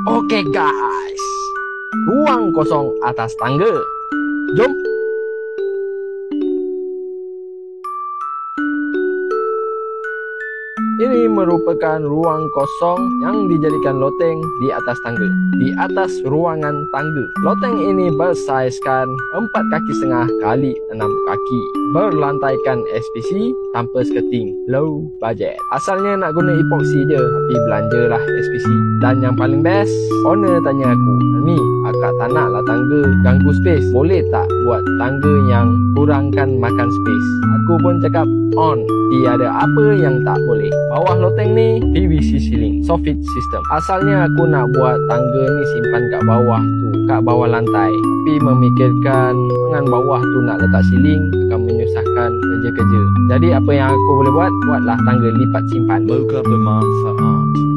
Oke guys, ruang kosong atas tangga. Jom. Ini merupakan ruang kosong yang dijadikan loteng di atas tangga, di atas ruangan tangga. Loteng ini bersaizkan 4,5 kaki kali 6 kaki, berlantaikan SPC tanpa skirting, low budget. Asalnya nak guna epoxy je, tapi belanjalah SPC. Dan yang paling best, owner tanya aku, ni akak tak nak lah tangga ganggu space, boleh tak buat tangga yang kurangkan makan space? Aku pun cakap on, tiada apa yang tak boleh. Bawah loteng ni PVC ceiling, soffit system. Asalnya aku nak buat tangga ni simpan kat bawah tu, kat bawah lantai, tapi memikirkan dengan bawah tu nak letak ceiling akan menyusahkan kerja-kerja. Jadi apa yang aku boleh buat, buatlah tangga lipat simpan. Moga bermanfaat.